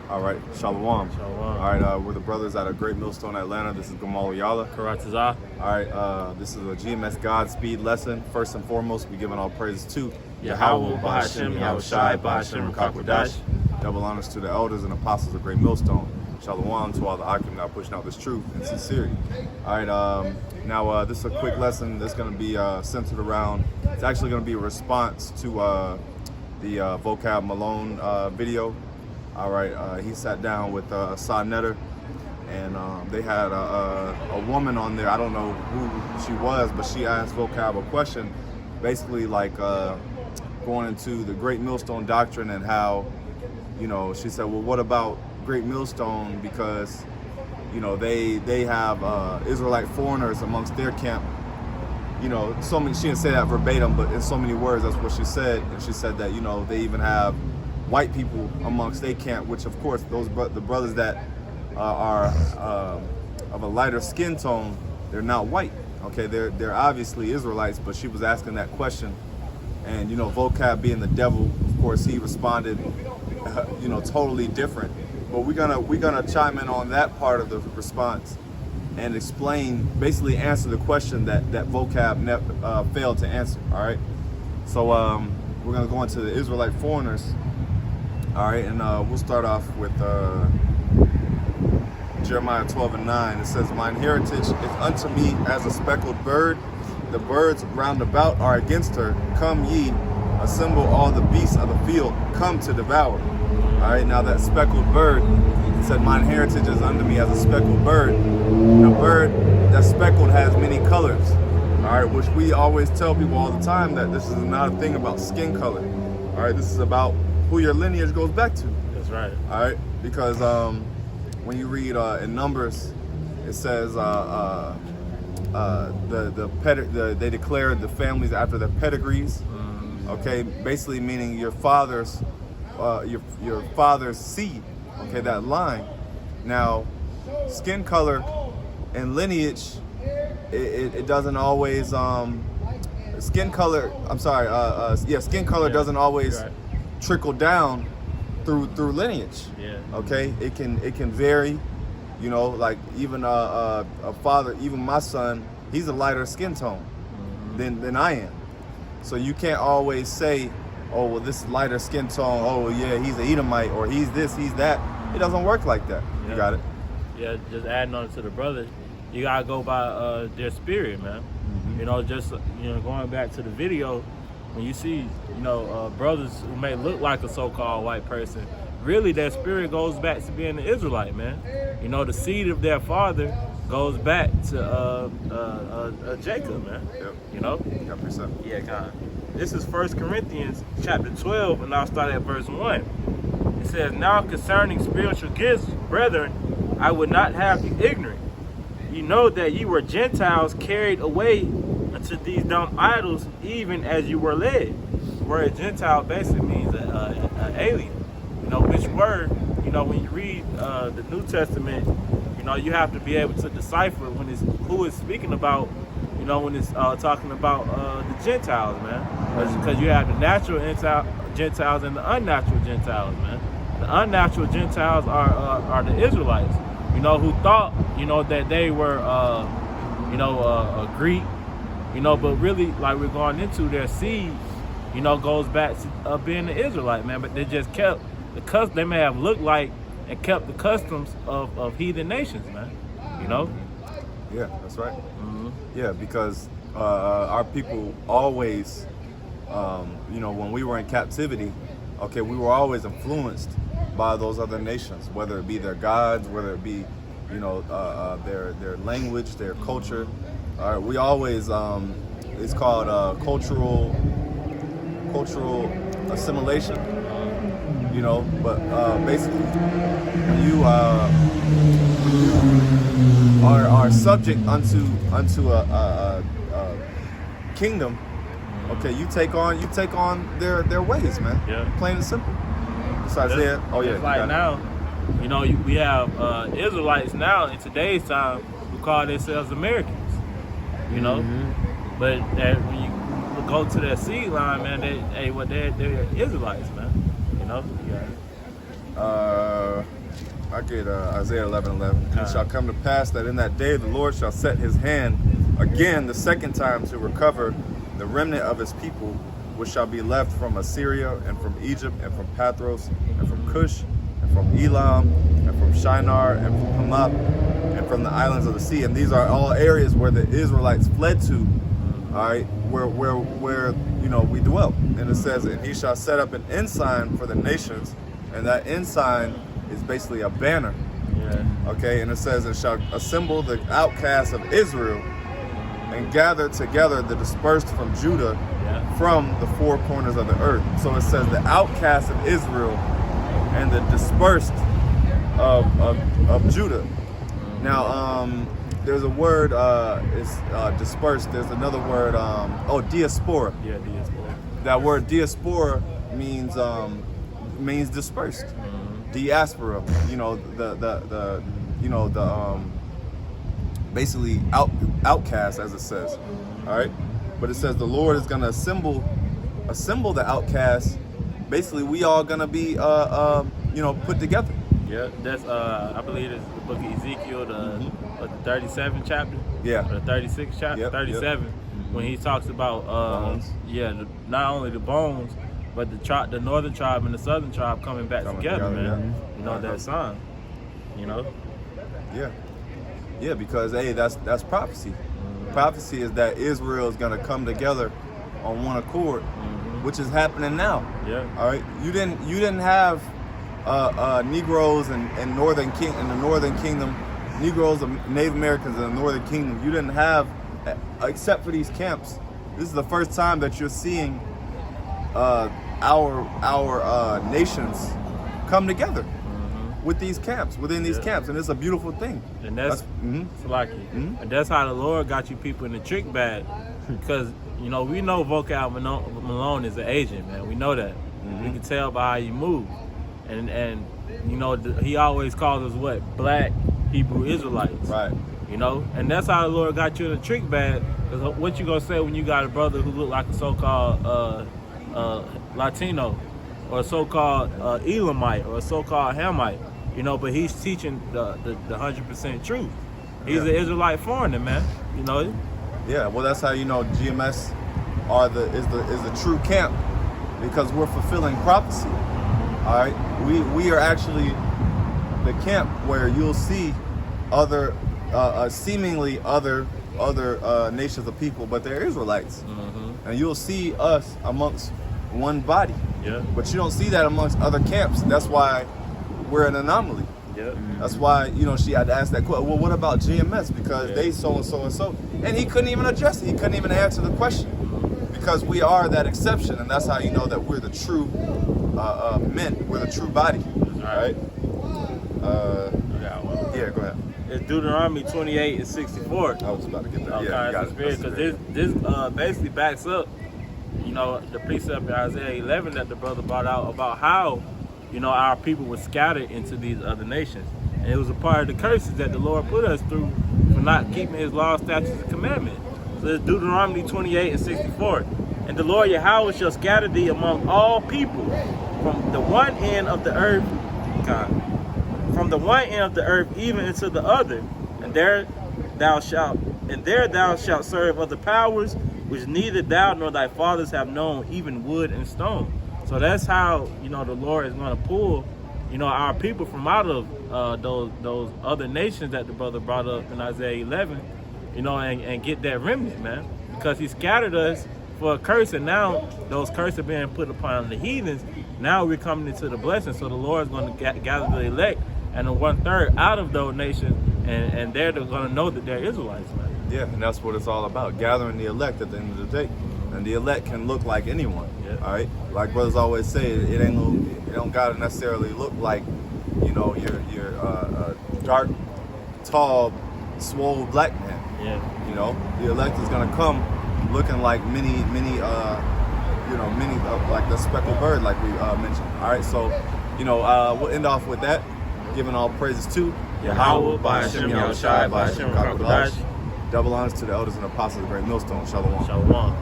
All right, Shalom. Shalom. All right, we're the brothers out of Great Millstone, Atlanta. This is Gamal Yala. Karatazah. All right, this is a GMS Godspeed lesson. First and foremost, we're giving all praises to Yahweh, Bahashem, Yahushai, Bahashem, Rakakwadash. Double honors to the elders and apostles of Great Millstone. Shalom to all the Akim now pushing out this truth and sincerity. All right, now this is a quick lesson that's going to be centered around, it's actually going to be a response to the Vocab Malone video. All right, he sat down with Sa Netter, and they had a woman on there. I don't know who she was, but she asked Vocab a question, basically like going into the Great Millstone doctrine and how, you know, she said, well, what about Great Millstone? Because, you know, they have Israelite foreigners amongst their camp. You know, so many, she didn't say that verbatim, but in so many words, that's what she said. And she said that, you know, they even have white people amongst their camp, which of course the brothers that are of a lighter skin tone, they're not white. Okay, they're obviously Israelites, but she was asking that question, and you know, Vocab being the devil, of course, he responded, you know, totally different. But we're gonna chime in on that part of the response and explain, basically answer the question that Vocab failed to answer. All right, so we're gonna go into the Israelite foreigners. All right, and we'll start off with Jeremiah 12:9. It says, "Mine heritage is unto me as a speckled bird. The birds round about are against her. Come ye, assemble all the beasts of the field, come to devour." All right, now that speckled bird, it said, "Mine heritage is unto me as a speckled bird." The bird that's speckled has many colors. All right, which we always tell people all the time that this is not a thing about skin color. All right, this is about who your lineage goes back to. That's right. All right, because when you read in Numbers, it says they declared the families after their pedigrees. Okay, basically meaning your father's seed. Okay, that line. Now, skin color and lineage, it doesn't always skin color. I'm sorry. Skin color doesn't always trickle down through lineage. Yeah. Okay, it can vary. You know, like even a father, even my son, he's a lighter skin tone than I am. So you can't always say, oh well, this lighter skin tone, oh yeah, he's an Edomite, or he's this, he's that. It doesn't work like that. Yeah. You got it? Yeah, just adding on to the brothers, you gotta go by their spirit, man. You know, just going back to the video, when you see, you know, brothers who may look like a so-called white person, really their spirit goes back to being an Israelite, man. You know, the seed of their father goes back to Jacob, man. Yep. You know? 100%. Yeah, kind of. This is 1 Corinthians chapter 12, and I'll start at verse 1. It says, "Now concerning spiritual gifts, brethren, I would not have you ignorant. You know that you were Gentiles carried away unto these dumb idols, even as you were led." The word Gentile basically means an alien. You know, which word, you know, when you read the New Testament, you know, you have to be able to decipher when it's who it's speaking about, you know, when it's talking about the Gentiles, man. Because you have the natural Gentiles and the unnatural Gentiles, man. The unnatural Gentiles are the Israelites, you know, who thought, you know, that they were, a Greek, you know, but really, like we're going into, their seed, you know, goes back to being an Israelite, man. But they just kept they may have looked like and kept the customs of heathen nations, man. You know? Yeah, that's right. Yeah, because our people always, you know, when we were in captivity, okay, we were always influenced by those other nations, whether it be their gods, whether it be, you know, their language, their culture. We always, it's called cultural assimilation. You know, but basically, when you are subject unto a kingdom, okay, you take on their ways, man. Yeah. Plain and simple. Besides that, oh yeah. Like now, you know, we have Israelites now in today's time who call themselves Americans. You know, but when you go to their seed line, man, they're Israelites, man. You know? I get Isaiah 11:11. It shall come to pass that in that day the Lord shall set his hand again the second time to recover the remnant of his people, which shall be left from Assyria and from Egypt and from Pathros and from Cush and from Elam and from Shinar and from Hamath and from the islands of the sea. And these are all areas where the Israelites fled to, all right, where we dwelt. And it says, and he shall set up an ensign for the nations, and that ensign is basically a banner. Yeah. Okay, and it says, it shall assemble the outcasts of Israel and gather together the dispersed from Judah from the four corners of the earth. So it says the outcasts of Israel and the dispersed of Judah. Now, there's a word, it's dispersed. There's another word, diaspora. Yeah, diaspora. That word diaspora means dispersed. Diaspora, basically outcast, as it says. All right, but it says the Lord is gonna assemble the outcasts. Basically, we all gonna be put together. Yeah, that's I believe it's the book of Ezekiel, the 37th chapter. Yeah. Or the 36th chapter, Yep, 37, when he talks about bones. Not only the bones, but the northern tribe and the southern tribe coming back together, man. Yeah. You know that song. You know. Yeah, because hey, that's prophecy. Prophecy is that Israel is gonna come together on one accord, which is happening now. Yeah. All right. You didn't have Negroes in the Northern Kingdom, Negroes of Native Americans in the Northern Kingdom. You didn't have, except for these camps. This is the first time that you're seeing our nations come together with these camps, within these camps, and it's a beautiful thing. And that's and that's how the Lord got you people in the trick bag, because we know Vocab Malone is an agent, man. We know that. We can tell by how you move, and he always calls us what? Black Hebrew Israelites, Right. And that's how the Lord got you in the trick bag. Because what you gonna say when you got a brother who look like a so-called Latino, or a so-called Elamite, or a so-called Hamite, but he's teaching the 100% truth. He's an Israelite foreigner, man. Yeah, well, that's how GMS is the true camp, because we're fulfilling prophecy. All right, we are actually the camp where you'll see other seemingly other nations of people, but they're Israelites, and you'll see us amongst one body. Yeah. But you don't see that amongst other camps. That's why we're an anomaly. Yeah. That's why she had to ask that question. Well, what about GMS? Because they so and so and so, and he couldn't even address it. He couldn't even answer the question, because we are that exception, and that's how you know that we're the true men. We're the true body. All right. Yeah, go ahead. It's Deuteronomy 28:64. I was about to get that. Okay, Yeah, you got it. because this basically backs up, the precept in Isaiah 11 that the brother brought out about how, our people were scattered into these other nations, and it was a part of the curses that the Lord put us through for not keeping His law, statutes, and commandments. So it's Deuteronomy 28:64. And the Lord Yahweh shall scatter thee among all people from the one end of the earth, even into the other, and there thou shalt serve other powers which neither thou nor thy fathers have known, even wood and stone. So that's how the Lord is going to pull our people from out of those other nations that the brother brought up in Isaiah 11, and get that remnant, man, because He scattered us for a curse, and now those curses are being put upon the heathens. Now we're coming into the blessing. So the Lord is going to gather the elect and the 1/3 out of those nations, and they're going to know that they're Israelites, man. Yeah, and that's what it's all about, gathering the elect at the end of the day. And the elect can look like anyone. Yeah. All right, like brothers always say, it don't gotta necessarily look like your dark, tall, swole black man. Yeah. The elect is gonna come looking like many like the speckled bird, like we mentioned. All right, so we'll end off with that, giving all praises to Yahweh, by Hashem Yahushai, by Hashem Rakadash. Double honors to the elders and apostles of the great millstone. Shalom. Shalom.